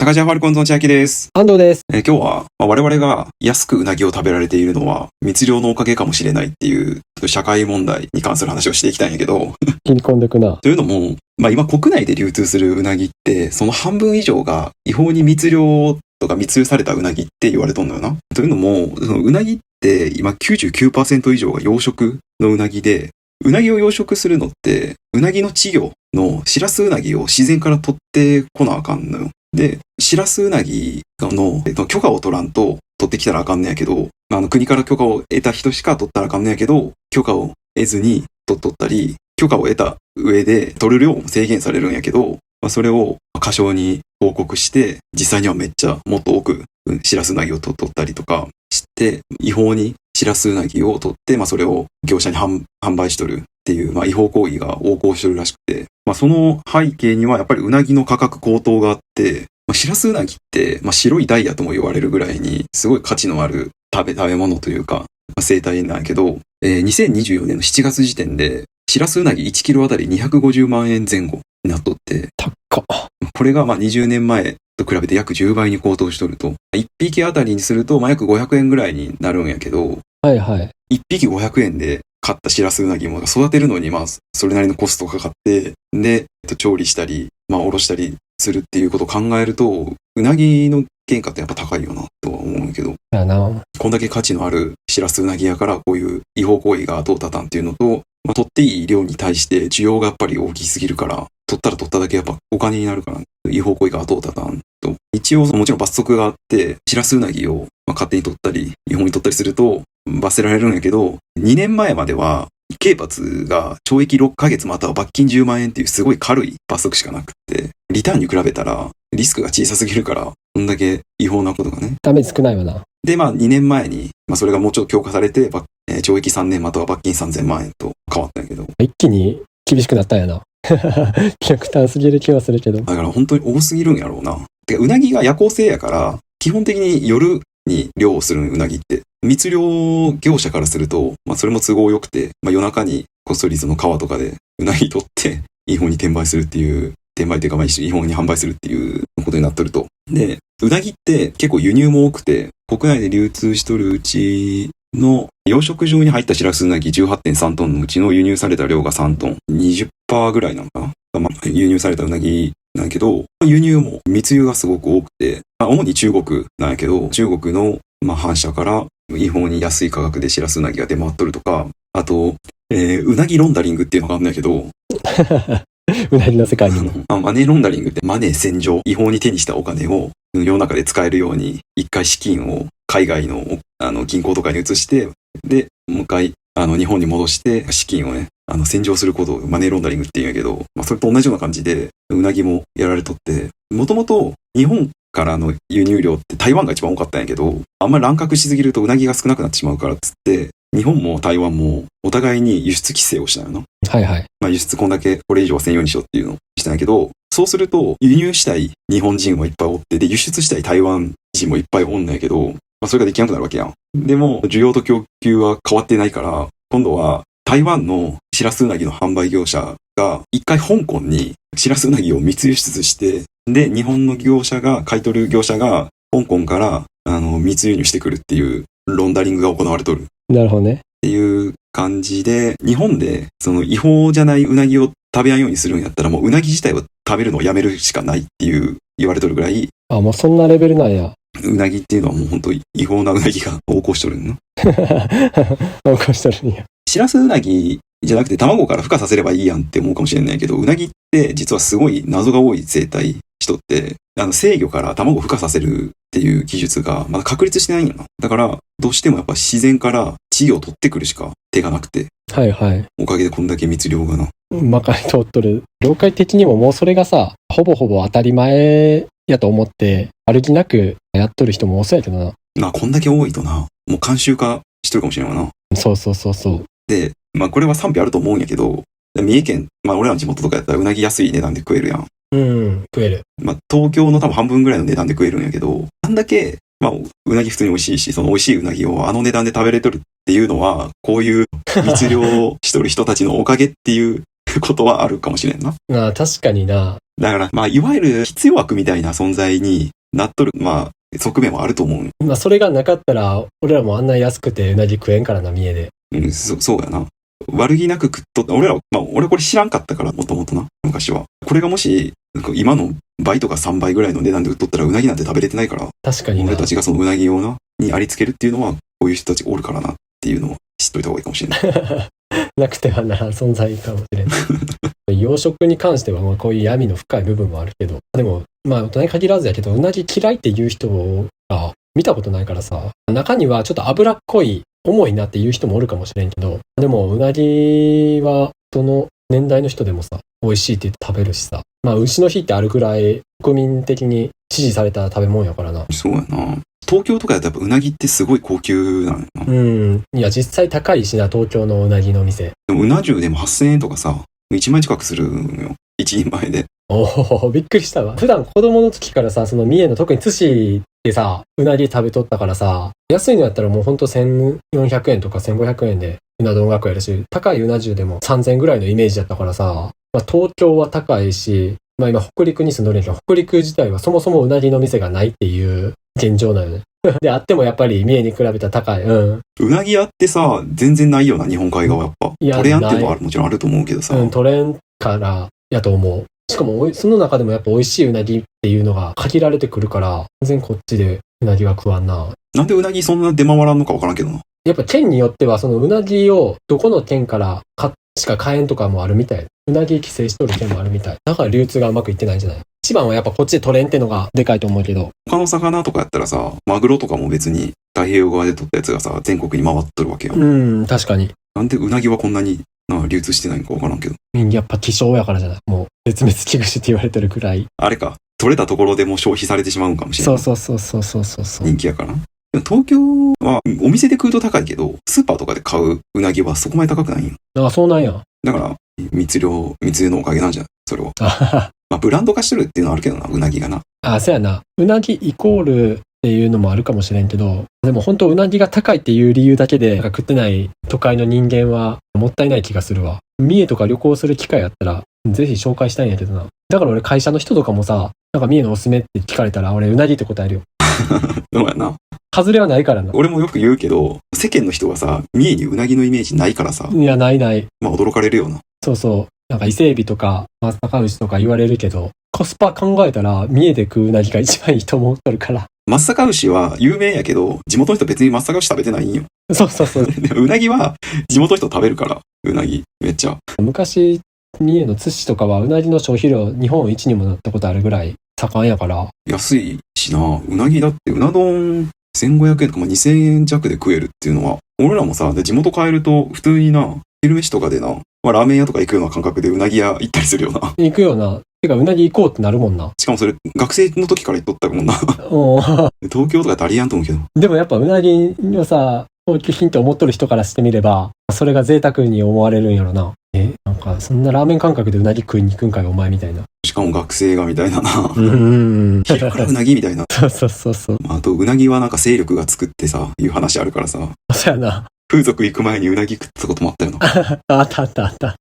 高島ファルコンズの千秋です。安藤です。今日は、我々が安くうなぎを食べられているのは密漁のおかげかもしれないっていう社会問題に関する話をしていきたいんやけど切り込んでくな。というのも、今国内で流通するうなぎってその半分以上が違法に密漁とか密輸されたうなぎって言われとんのよな。というのも、そのうなぎって今 99% 以上が養殖のうなぎで、うなぎを養殖するのってうなぎの稚魚のシラスウナギを自然から取ってこなあかんのよ。で、シラスウナギの、許可を取らんと取ってきたらあかんねやけど、国から許可を得た人しか取ったらあかんねやけど、許可を得ずに取ったり、許可を得た上で取る量も制限されるんやけど、それを過少に報告して、実際にはめっちゃもっと多くシラスウナギを取ったりとかして、違法にシラスウナギを取って、それを業者に販売しとるっていう、違法行為が横行してるらしくて、その背景にはやっぱりうなぎの価格高騰があって、シラスウナギって、白いダイヤとも言われるぐらいにすごい価値のある食べ物というか、生態なんやけど、2024年の7月時点でシラスウナギ1キロあたり250万円前後になっとって、高っ。これが20年前と比べて約10倍に高騰しとると、1匹あたりにすると約500円ぐらいになるんやけど、はいはい。1匹500円で買ったシラスウナギも育てるのにそれなりのコストかかって、で、調理したり、おろしたりするっていうことを考えると、うなぎの原価ってやっぱ高いよなとは思うんやけど、やな。こんだけ価値のあるシラスウナギやからこういう違法行為が後を絶たんっていうのと、取っていい量に対して需要がやっぱり大きすぎるから、取ったら取っただけやっぱお金になるから、違法行為が後を絶たんと。一応もちろん罰則があって、シラスウナギを勝手に取ったり、違法に取ったりすると罰せられるんやけど、2年前までは刑罰が懲役6ヶ月または罰金10万円っていうすごい軽い罰則しかなくって、リターンに比べたらリスクが小さすぎるから、こんだけ違法なことがね。ダメージ少ないわな。で、2年前に、それがもうちょっと強化されて、懲役3年または罰金3000万円と変わったんやけど。一気に厳しくなったんやな。極端すぎる気はするけど。だから本当に多すぎるんやろうな。てか、うなぎが夜行性やから、基本的に夜に漁をするうなぎって、密漁業者からすると、それも都合良くて、夜中にこっそりその川とかでうなぎ取って、違法に転売するっていう、転売というか違法に販売するっていうことになっとると。で、うなぎって結構輸入も多くて、国内で流通しとるうちの養殖場に入ったシラスウナギ 18.3 トンのうちの輸入された量が3トン、20% ぐらいなのかな、輸入されたうなぎなんやけど、輸入も密輸がすごく多くて、主に中国なんやけど、中国の反社から違法に安い価格でシラスウナギが出回っとるとか、あと、うなぎロンダリングっていうのがあるんだけど、うなぎの世界にも。マネーロンダリングってマネー洗浄、違法に手にしたお金を世の中で使えるように、一回資金を海外の銀行とかに移して、で、もう一回日本に戻して資金をね、洗浄することをマネーロンダリングって言うんやけど、それと同じような感じで、うなぎもやられとって、もともと日本からの輸入量って台湾が一番多かったんやけど、あんまり乱獲しすぎるとうなぎが少なくなってしまうからっつって、日本も台湾もお互いに輸出規制をしたんやな。はいはい。輸出こんだけこれ以上はせんようにしようっていうのをしたんやけど、そうすると輸入したい日本人もいっぱいおって、で、輸出したい台湾人もいっぱいおんだけど、それができなくなるわけやん。でも、需要と供給は変わってないから、今度は台湾のシラスウナギの販売業者が一回香港にシラスウナギを密輸出して、で、日本の買い取る業者が香港から密輸入してくるっていうロンダリングが行われとる。なるほどね。っていう感じで、日本でその違法じゃないうなぎを食べやんようにするんやったら、もううなぎ自体を食べるのをやめるしかないっていう言われとるぐらい、もうそんなレベルなんや。うなぎっていうのはもう本当に違法なうなぎが横行しとるの。横行しとるんや。シラスウナギじゃなくて卵から孵化させればいいやんって思うかもしれないけど、うなぎって実はすごい謎が多い生態しとって、成魚から卵を孵化させるっていう技術がまだ確立してないんやな。だからどうしてもやっぱ自然から稚魚を取ってくるしか手がなくて、はいはい。おかげでこんだけ密漁がな。まかり通っとる。業界的にももうそれがさ、ほぼほぼ当たり前やと思って歩きなくやっとる人も多そうやけどな。こんだけ多いとな、もう慣習化してるかもしれないわな。そう。で、これは賛否あると思うんやけど、三重県、俺らの地元とかやったらうなぎ安い値段で食えるやん。食える。東京の多分半分ぐらいの値段で食えるんやけど、あんだけ、うなぎ普通に美味しいし、その美味しいうなぎを値段で食べれとるっていうのは、こういう密漁しとる人たちのおかげっていうことはあるかもしれんな。まあ確かにな。だから、まあ、いわゆる必要悪みたいな存在になっとる、まあ、側面はあると思う。まあそれがなかったら、俺らもあんな安くてうなぎ食えんからな、三重で。うん、そうやな。悪気なく食っとった。俺これ知らんかったから、もともとな、昔は。これがもし、今の倍とか3倍ぐらいの値段で売っとったら、うなぎなんて食べれてないから、確かにな。俺たちがそのうなぎをな、にありつけるっていうのは、こういう人たちがおるからなっていうのを知っといた方がいいかもしれない。なくてはならん存在かもしれない。養殖に関しては、まあこういう闇の深い部分もあるけど、でも、まあ大人に限らずやけど、うなぎ嫌いっていう人が見たことないからさ、中にはちょっと脂っこい、重いなっていう人もおるかもしれんけど、でもうなぎはその年代の人でもさ、美味しいって言って食べるしさ、まあ牛の日ってあるぐらい国民的に支持された食べ物やからな。そうやな。東京とかだとやっぱうなぎってすごい高級なのよな。うん。いや実際高いしな、東京のうなぎの店。でもうな重でも8000円とかさ、1万円近くするのよ。1人前で。おお、びっくりしたわ。普段子供の時からさ、その三重の特に津市でさ、うなぎ食べとったからさ、安いのやったらもうほんと1400円とか1500円でうな丼が食えるし、高いうな重でも3000円ぐらいのイメージだったからさ、まあ東京は高いし、まあ今北陸に住んどるんやけど、北陸自体はそもそもうなぎの店がないっていう現状なのね。で、あってもやっぱり三重に比べたら高い。うん。うなぎ屋ってさ、全然ないよな、日本海側やっぱ。いやトレアンっていうのはもちろんあると思うけどさ。うん、トレンからやと思う。しかもその中でもやっぱ美味しいうなぎっていうのが限られてくるから、全然こっちでうなぎは食わんな。なんでうなぎそんな出回らんのかわからんけどな。やっぱ県によってはそのうなぎをどこの県からしか買えんとかもあるみたい。うなぎ規制しとる県もあるみたい。だから流通がうまくいってないんじゃない？一番はやっぱこっちで取れんってのがでかいと思うけど。他の魚とかやったらさ、マグロとかも別に太平洋側で取ったやつがさ、全国に回っとるわけよ。うん、確かに。なんでうなぎはこんなに流通してないのかわからんけど。やっぱ希少やからじゃない。もう絶滅危惧種って言われてるくらい。あれか、取れたところでも消費されてしまうんかもしれない。そう。人気やから。でも東京はお店で食うと高いけど、スーパーとかで買ううなぎはそこまで高くないよ。あ、そうなんや。だから、密輸のおかげなんじゃないそれは。あはは。まあ、ブランド化してるっていうのはあるけどな、うなぎがな。あ、そうやな。うなぎイコールっていうのもあるかもしれんけど、でも本当うなぎが高いっていう理由だけでなんか食ってない都会の人間はもったいない気がするわ。三重とか旅行する機会あったら、ぜひ紹介したいんやけどな。だから俺会社の人とかもさ、なんか三重のおすすめって聞かれたら俺うなぎって答えるよ。どうやな。外れはないからな。俺もよく言うけど、世間の人はさ、三重にうなぎのイメージないからさ、いや、ない。まあ驚かれるよな。そうそう。なんか伊勢海老とか松阪牛とか言われるけど、コスパ考えたら三重で食ううなぎが一番いいと思っとるから。松阪牛は有名やけど、地元の人別に松阪牛食べてないんよ。そう。でもうなぎは地元の人食べるから、うなぎ、めっちゃ。昔、三重の津市とかはうなぎの消費量日本一にもなったことあるぐらい盛んやから。安いしな、うなぎだってうな丼1500円とか、まあ、2000円弱で食えるっていうのは、俺らもさ、で地元帰ると普通にな、昼飯とかでな、まあ、ラーメン屋とか行くような感覚でうなぎ屋行ったりするよな。行くよな。てかうなぎ行こうってなるもんな。しかもそれ学生の時から言っとったもんな。お東京とかってありやんと思うけど。でもやっぱうなぎのさ、高級品って思っとる人からしてみれば、それが贅沢に思われるんやろな。なんかそんなラーメン感覚でうなぎ食いに行くんかいお前みたいな。しかも学生がみたいなな。昼からうなぎみたいな。そう。あとうなぎはなんか勢力がつくってさ、いう話あるからさ。そうやな。風俗行く前にうなぎ食ったこともあったよな。あった。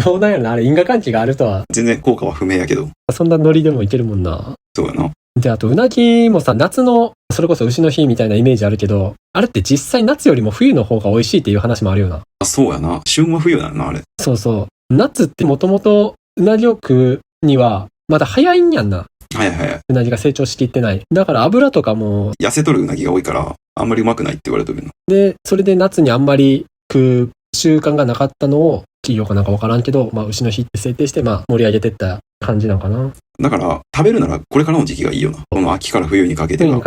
どうなんやろな。あれ因果関係があるとは。全然効果は不明やけど。そんなノリでもいけるもんな。そうやな。で、あとうなぎもさ、夏の、それこそ牛の日みたいなイメージあるけど、あれって実際夏よりも冬の方が美味しいっていう話もあるよな。あ、そうやな。旬は冬だよな、あれ。そう。夏ってもともとうなぎを食うには、まだ早いんやんな。はい。うなぎが成長しきってない。だから油とかも。痩せとるうなぎが多いから、あんまりうまくないって言われてるの。で、それで夏にあんまり食う習慣がなかったのを、企業かなんかわからんけど、まあ牛の日って制定して、まあ盛り上げてった感じなのかな。だから、食べるならこれからの時期がいいよな。この秋から冬にかけてが。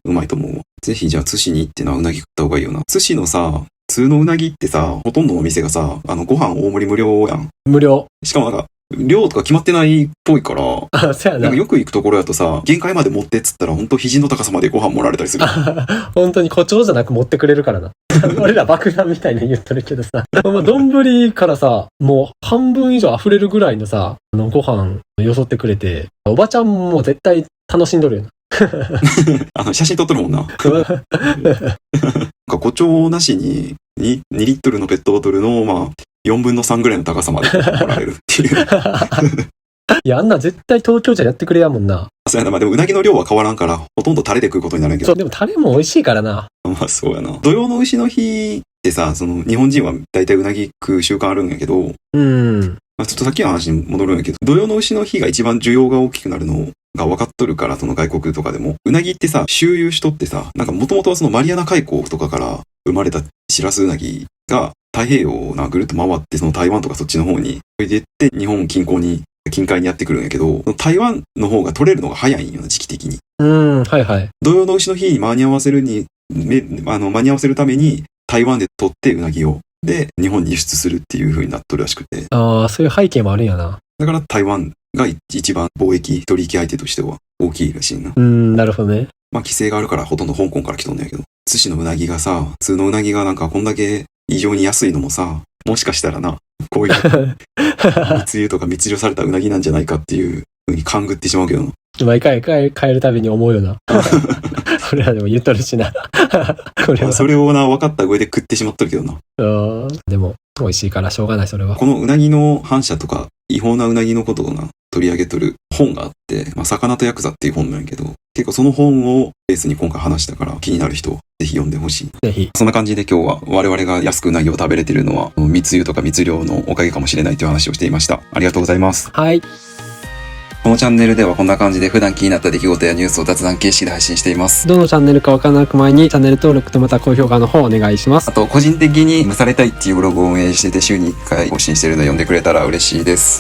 うまいと思うわ。ぜひじゃあ津市に行ってな、うなぎ食った方がいいよな。津市のさ、普通のうなぎってさ、ほとんどの店がさ、ご飯大盛り無料やん。無料。しかもなんか、量とか決まってないっぽいから、あ、そうやな。なんかよく行くところやとさ、限界まで持ってっつったら、ほんと肘の高さまでご飯盛られたりする。本当に誇張じゃなく持ってくれるからな。俺ら爆弾みたいに言っとるけどさ。丼からさ、もう半分以上溢れるぐらいのさ、ご飯よそってくれて、おばちゃんも絶対楽しんどるよな。写真撮っとるもんな。誇張なしに2リットルのペットボトルの、まあ、4分の3ぐらいの高さまで来られるっていう。いや、あんな絶対東京じゃやってくれやもんな。そうやな。まあでもうなぎの量は変わらんから、ほとんどタレで食うことになるんやけど。そう、でもタレも美味しいからな。まあそうやな。土用の丑の日ってさ、その日本人は大体うなぎ食う習慣あるんやけど、まあちょっとさっきの話に戻るんやけど、土用の丑の日が一番需要が大きくなるのが分かっとるから、その外国とかでも。うなぎってさ、周遊しとってさ、なんかもともとはそのマリアナ海溝とかから生まれたシラスウナギが太平洋をぐるっと回って、その台湾とかそっちの方に泳いでって日本近海にやってくるんやけど、台湾の方が取れるのが早いんよな、時期的に。はいはい。土用の丑の日に間に合わせるために台湾で取ってうなぎをで日本に輸出するっていう風になっとるらしくて、ああ、そういう背景もあるんやな。だから台湾が一番貿易取引相手としては大きいらしいな。なるほどね。まあ規制があるからほとんど香港から来とんだけど、寿司のうなぎがさ、普通のうなぎがなんかこんだけ異常に安いのもさ、もしかしたらな、こういう密輸とか密漁されたうなぎなんじゃないかっていう風に勘ぐってしまうけどな。毎回帰るたびに思うよな。俺らでも言っとるしな。これは。まあそれをな、分かった上で食ってしまっとるけどな。でも、美味しいからしょうがない、それは。このうなぎの反射とか、違法なうなぎのことをな、取り上げとる本があって、まあ、魚とヤクザっていう本なんやけど、結構その本をベースに今回話したから、気になる人、ぜひ読んでほしい。ぜひ。そんな感じで今日は我々が安くうなぎを食べれてるのは、密輸とか密漁のおかげかもしれないという話をしていました。ありがとうございます。はい。このチャンネルではこんな感じで普段気になった出来事やニュースを雑談形式で配信しています。どのチャンネルかわからなく前にチャンネル登録とまた高評価の方お願いします。あと個人的に蒸されたいっていうブログを運営してて週に1回更新してるので読んでくれたら嬉しいです。